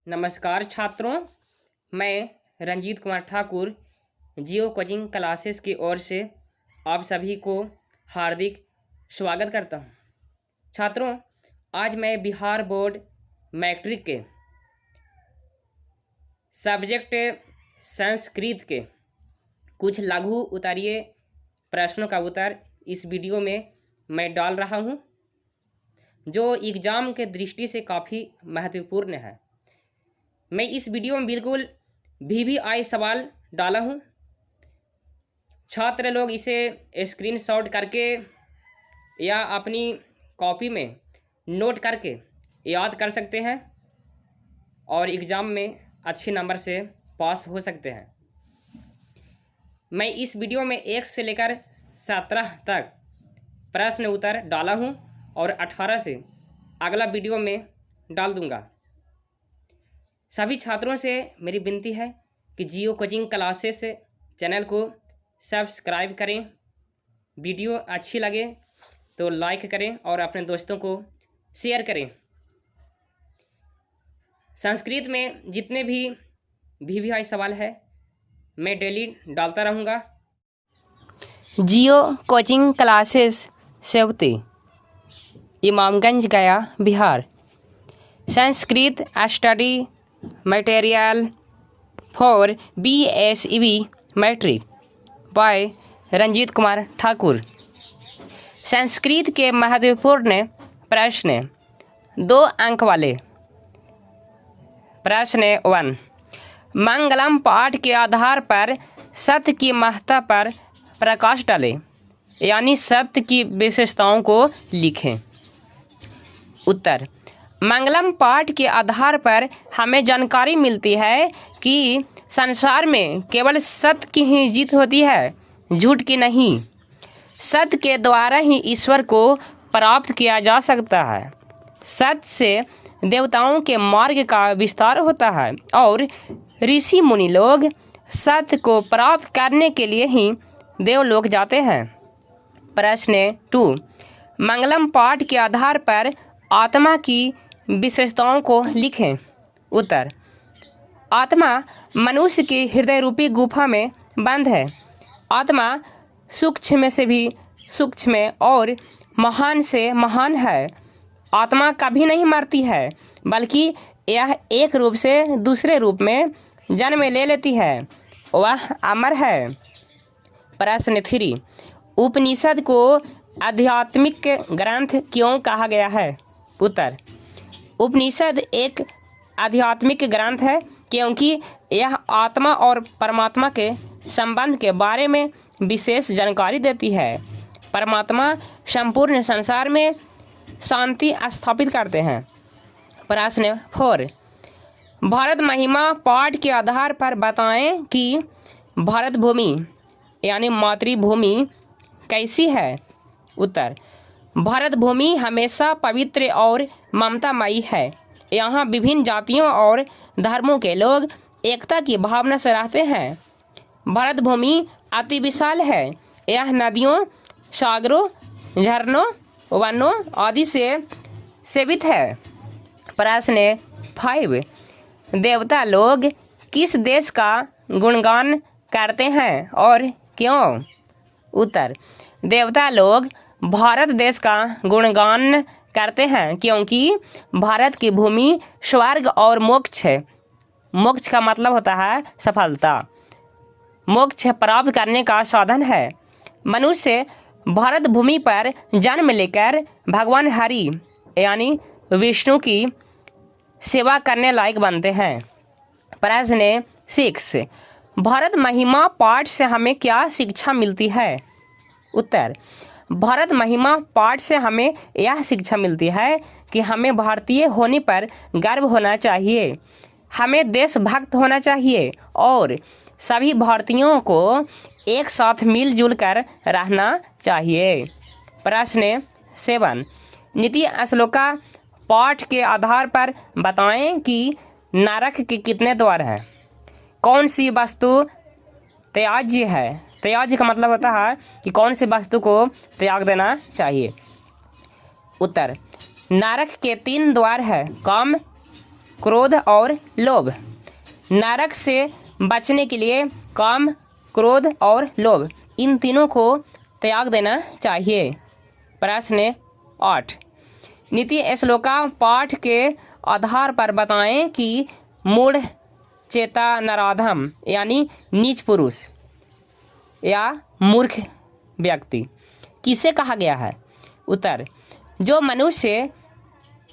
नमस्कार छात्रों, मैं रंजीत कुमार ठाकुर जियो कोचिंग क्लासेस की ओर से आप सभी को हार्दिक स्वागत करता हूं। छात्रों, आज मैं बिहार बोर्ड मैट्रिक के सब्जेक्ट संस्कृत के कुछ लघु उत्तरीय प्रश्नों का उत्तर इस वीडियो में मैं डाल रहा हूं, जो एग्ज़ाम के दृष्टि से काफ़ी महत्वपूर्ण है। मैं इस वीडियो में बिल्कुल VVI सवाल डाला हूँ। छात्र लोग इसे स्क्रीनशॉट करके या अपनी कॉपी में नोट करके याद कर सकते हैं और एग्ज़ाम में अच्छे नंबर से पास हो सकते हैं। मैं इस वीडियो में 1 से लेकर 17 तक प्रश्न उत्तर डाला हूँ और 18 से अगला वीडियो में डाल दूँगा। सभी छात्रों से मेरी विनती है कि जियो कोचिंग क्लासेस चैनल को सब्सक्राइब करें। वीडियो अच्छी लगे तो लाइक करें और अपने दोस्तों को शेयर करें। संस्कृत में जितने भी VVI सवाल है मैं डेली डालता रहूँगा। Jio coaching classes Sewati, Imamganj, Gaya, Bihar. Sanskrit study material for BSEB matric by Ranjit Kumar Thakur. Sanskrit के महत्वपूर्ण प्रश्न 2 अंक वाले। प्रश्न 1, मंगलम पाठ के आधार पर सत्य की महत्ता पर प्रकाश डालें, यानी सत्य की विशेषताओं को लिखें। उत्तर, मंगलम पाठ के आधार पर हमें जानकारी मिलती है कि संसार में केवल सत्य की ही जीत होती है, झूठ की नहीं। सत्य के द्वारा ही ईश्वर को प्राप्त किया जा सकता है। सत्य से देवताओं के मार्ग का विस्तार होता है और ऋषि मुनि लोग सत्य को प्राप्त करने के लिए ही देवलोक जाते हैं। प्रश्न 2, मंगलम पाठ के आधार पर आत्मा की विशेषताओं को लिखें। उत्तर, आत्मा मनुष्य की हृदय रूपी गुफा में बंद है। आत्मा सूक्ष्म से भी सूक्ष्म और महान से महान है। आत्मा कभी नहीं मरती है, बल्कि यह एक रूप से दूसरे रूप में जन्म ले लेती है। वह अमर है। प्रश्न 3, उपनिषद को आध्यात्मिक ग्रंथ क्यों कहा गया है? उत्तर, उपनिषद एक आध्यात्मिक ग्रंथ है क्योंकि यह आत्मा और परमात्मा के संबंध के बारे में विशेष जानकारी देती है। परमात्मा संपूर्ण संसार में शांति स्थापित करते हैं। प्रश्न 4, भारत महिमा पाठ के आधार पर बताएं कि भारत भूमि यानी मातृभूमि कैसी है? उत्तर, भारत भूमि हमेशा पवित्र और ममतामयी है। यहाँ विभिन्न जातियों और धर्मों के लोग एकता की भावना से रहते हैं। भारत भूमि अति विशाल है। यह नदियों, सागरों, झरनों, वनों आदि से सेवित है। प्रश्न 5, देवता लोग किस देश का गुणगान करते हैं और क्यों? उत्तर, देवता लोग भारत देश का गुणगान करते हैं क्योंकि भारत की भूमि स्वर्ग और मोक्ष है। मोक्ष का मतलब होता है सफलता। मोक्ष प्राप्त करने का साधन है। मनुष्य भारत भूमि पर जन्म लेकर भगवान हरि यानी विष्णु की सेवा करने लायक बनते हैं। प्रश्न 6, भारत महिमा पाठ से हमें क्या शिक्षा मिलती है? उत्तर, भारत महिमा पाठ से हमें यह शिक्षा मिलती है कि हमें भारतीय होने पर गर्व होना चाहिए, हमें देशभक्त होना चाहिए और सभी भारतीयों को एक साथ मिलजुल कर रहना चाहिए। प्रश्न 7, नीति श्लोका पाठ के आधार पर बताएं कि नरक के कितने द्वार हैं? कौन सी वस्तु त्याज्य है? त्याज्य का मतलब होता है कि कौन सी वस्तु को त्याग देना चाहिए। उत्तर, नरक के 3 द्वार है, काम, क्रोध और लोभ। नरक से बचने के लिए काम, क्रोध और लोभ इन तीनों को त्याग देना चाहिए। प्रश्न 8, नीति श्लोका पाठ के आधार पर बताएं कि मूढ़ चेता नराधम यानी नीच पुरुष या मूर्ख व्यक्ति किसे कहा गया है। उत्तर, जो मनुष्य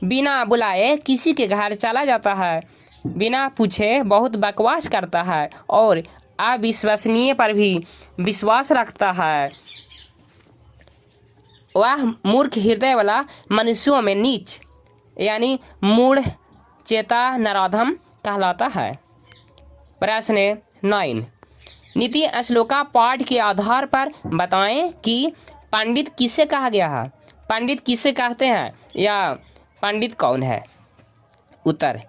बिना बुलाए किसी के घर चला जाता है, बिना पूछे बहुत बकवास करता है और अविश्वसनीय पर भी विश्वास रखता है, वह मूर्ख हृदय वाला मनुष्यों में नीच यानी मूढ़ चेता नराधम कहलाता है। प्रश्न 9, नीति श्लोका पाठ के आधार पर बताएं कि पंडित किसे कहा गया है। पंडित किसे कहते हैं या पंडित कौन है। उत्तर,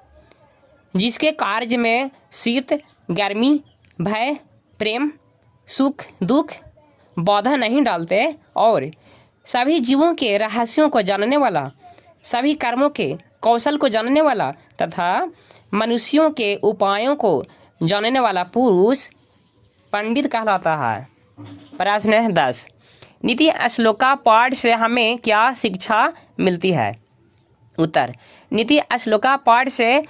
जिसके कार्य में शीत गर्मी भय प्रेम सुख दुख बाधा नहीं डालते और सभी जीवों के रहस्यों को जानने वाला, सभी कर्मों के कौशल को जानने वाला तथा मनुष्यों के उपायों को जानने वाला पुरुष पंडित कहलाता है। प्रश्न 10, नीति श्लोका पाठ से हमें क्या शिक्षा मिलती है। उत्तर, नीति श्लोका पाठ से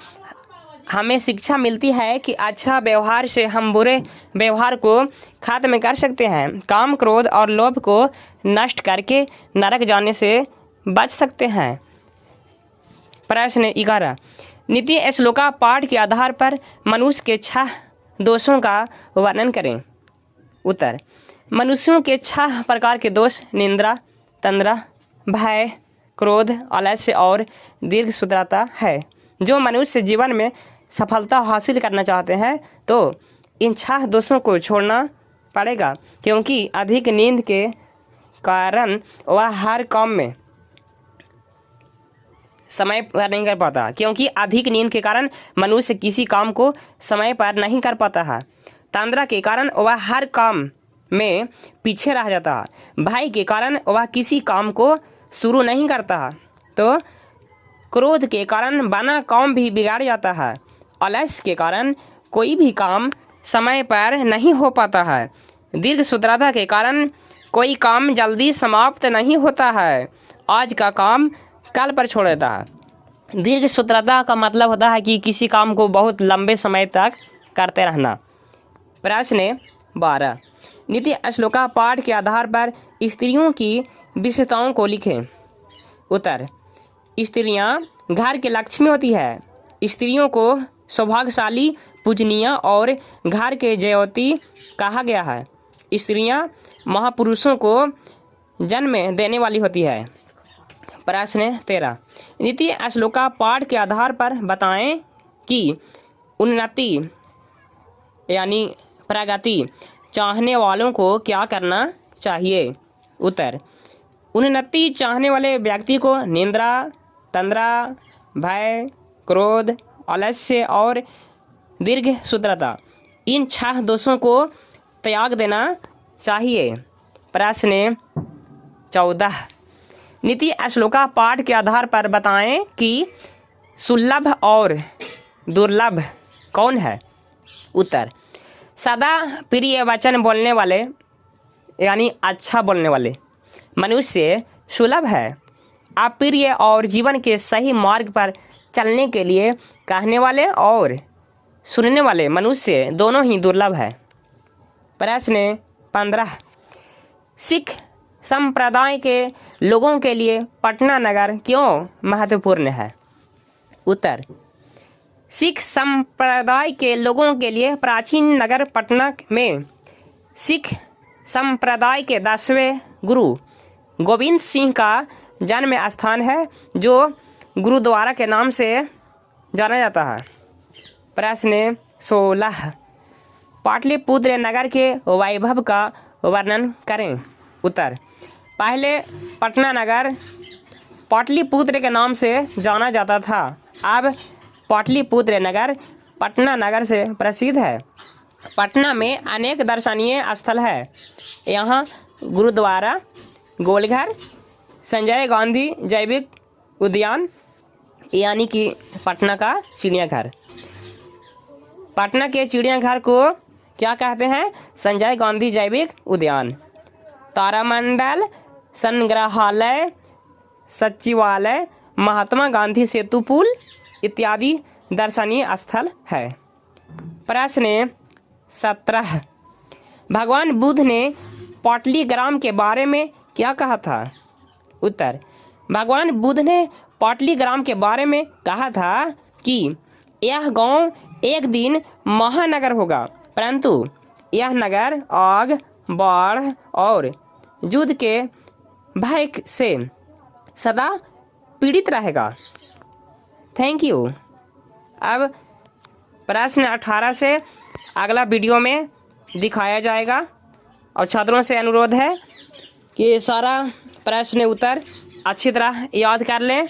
हमें शिक्षा मिलती है कि अच्छा व्यवहार से हम बुरे व्यवहार को खत्म कर सकते हैं, काम क्रोध और लोभ को नष्ट करके नरक जाने से बच सकते हैं। प्रश्न 11, नीति श्लोका पाठ के आधार पर मनुष्य के 6 दोषों का वर्णन करें। उत्तर, मनुष्यों के 6 प्रकार के दोष निंद्रा, तंद्रा, भय, क्रोध, आलस्य और दीर्घसूत्रता है। जो मनुष्य जीवन में सफलता हासिल करना चाहते हैं तो इन 6 दोषों को छोड़ना पड़ेगा, क्योंकि अधिक नींद के कारण वह हर काम में समय पर नहीं कर पाता। क्योंकि अधिक नींद के कारण मनुष्य किसी काम को समय पर नहीं कर पाता है। तंद्रा के कारण वह हर काम में पीछे रह जाता है। भय के कारण वह किसी काम को शुरू नहीं करता है। तो क्रोध के कारण बना काम भी बिगाड़ जाता है। आलस्य के कारण कोई भी काम समय पर नहीं हो पाता है। दीर्घसूत्रता के कारण कोई काम जल्दी समाप्त नहीं होता है, आज का काम कल पर छोड़ देता है। दीर्घसूत्रता का मतलब होता है कि किसी काम को बहुत लंबे समय तक करते रहना। प्रश्न 12, नीति श्लोका पाठ के आधार पर स्त्रियों की विशेषताओं को लिखें। उत्तर, स्त्रियां घर की लक्ष्मी होती है। स्त्रियों को सौभाग्यशाली, पूजनीय और घर के ज्योति कहा गया है। स्त्रियां महापुरुषों को जन्म देने वाली होती है। प्रश्न 13, नीति श्लोका पाठ के आधार पर बताएं कि उन्नति यानी प्रगति चाहने वालों को क्या करना चाहिए। उत्तर, उन्नति चाहने वाले व्यक्ति को निंद्रा, तंद्रा, भय, क्रोध, आलस्य और दीर्घसूत्रता इन 6 दोषों को त्याग देना चाहिए। प्रश्न 14, नीति श्लोका पाठ के आधार पर बताएं कि सुलभ और दुर्लभ कौन है। उत्तर, सदा प्रिय वचन बोलने वाले यानी अच्छा बोलने वाले मनुष्य सुलभ है। अप्रिय और जीवन के सही मार्ग पर चलने के लिए कहने वाले और सुनने वाले मनुष्य दोनों ही दुर्लभ है। प्रश्न 15, सिख संप्रदाय के लोगों के लिए पटना नगर क्यों महत्वपूर्ण है। उत्तर, सिख संप्रदाय के लोगों के लिए प्राचीन नगर पटना में सिख संप्रदाय के 10वें गुरु गोविंद सिंह का जन्म स्थान है, जो गुरुद्वारा के नाम से जाना जाता है। प्रश्न 16, पाटलिपुत्र नगर के वैभव का वर्णन करें। उत्तर, पहले पटना नगर पाटलिपुत्र के नाम से जाना जाता था, अब पाटलिपुत्र नगर पटना नगर से प्रसिद्ध है। पटना में अनेक दर्शनीय स्थल है। यहाँ गुरुद्वारा, गोलघर, संजय गांधी जैविक उद्यान, यानी कि पटना का चिड़ियाघर। पटना के चिड़ियाघर को क्या कहते हैं? संजय गांधी जैविक उद्यान। तारामंडल संग्रहालय, सचिवालय, महात्मा गांधी सेतु पुल इत्यादि दर्शनीय स्थल है। प्रश्न 17, भगवान बुद्ध ने पाटलीग्राम के बारे में क्या कहा था? उत्तर, भगवान बुद्ध ने पाटलीग्राम के बारे में कहा था कि यह गांव एक दिन महानगर होगा, परंतु यह नगर आग, बाढ़ और युद्ध के भय से सदा पीड़ित रहेगा। Thank you. अब प्रश्न 18 से अगला वीडियो में दिखाया जाएगा और छात्रों से अनुरोध है कि सारा प्रश्न उत्तर अच्छी तरह याद कर लें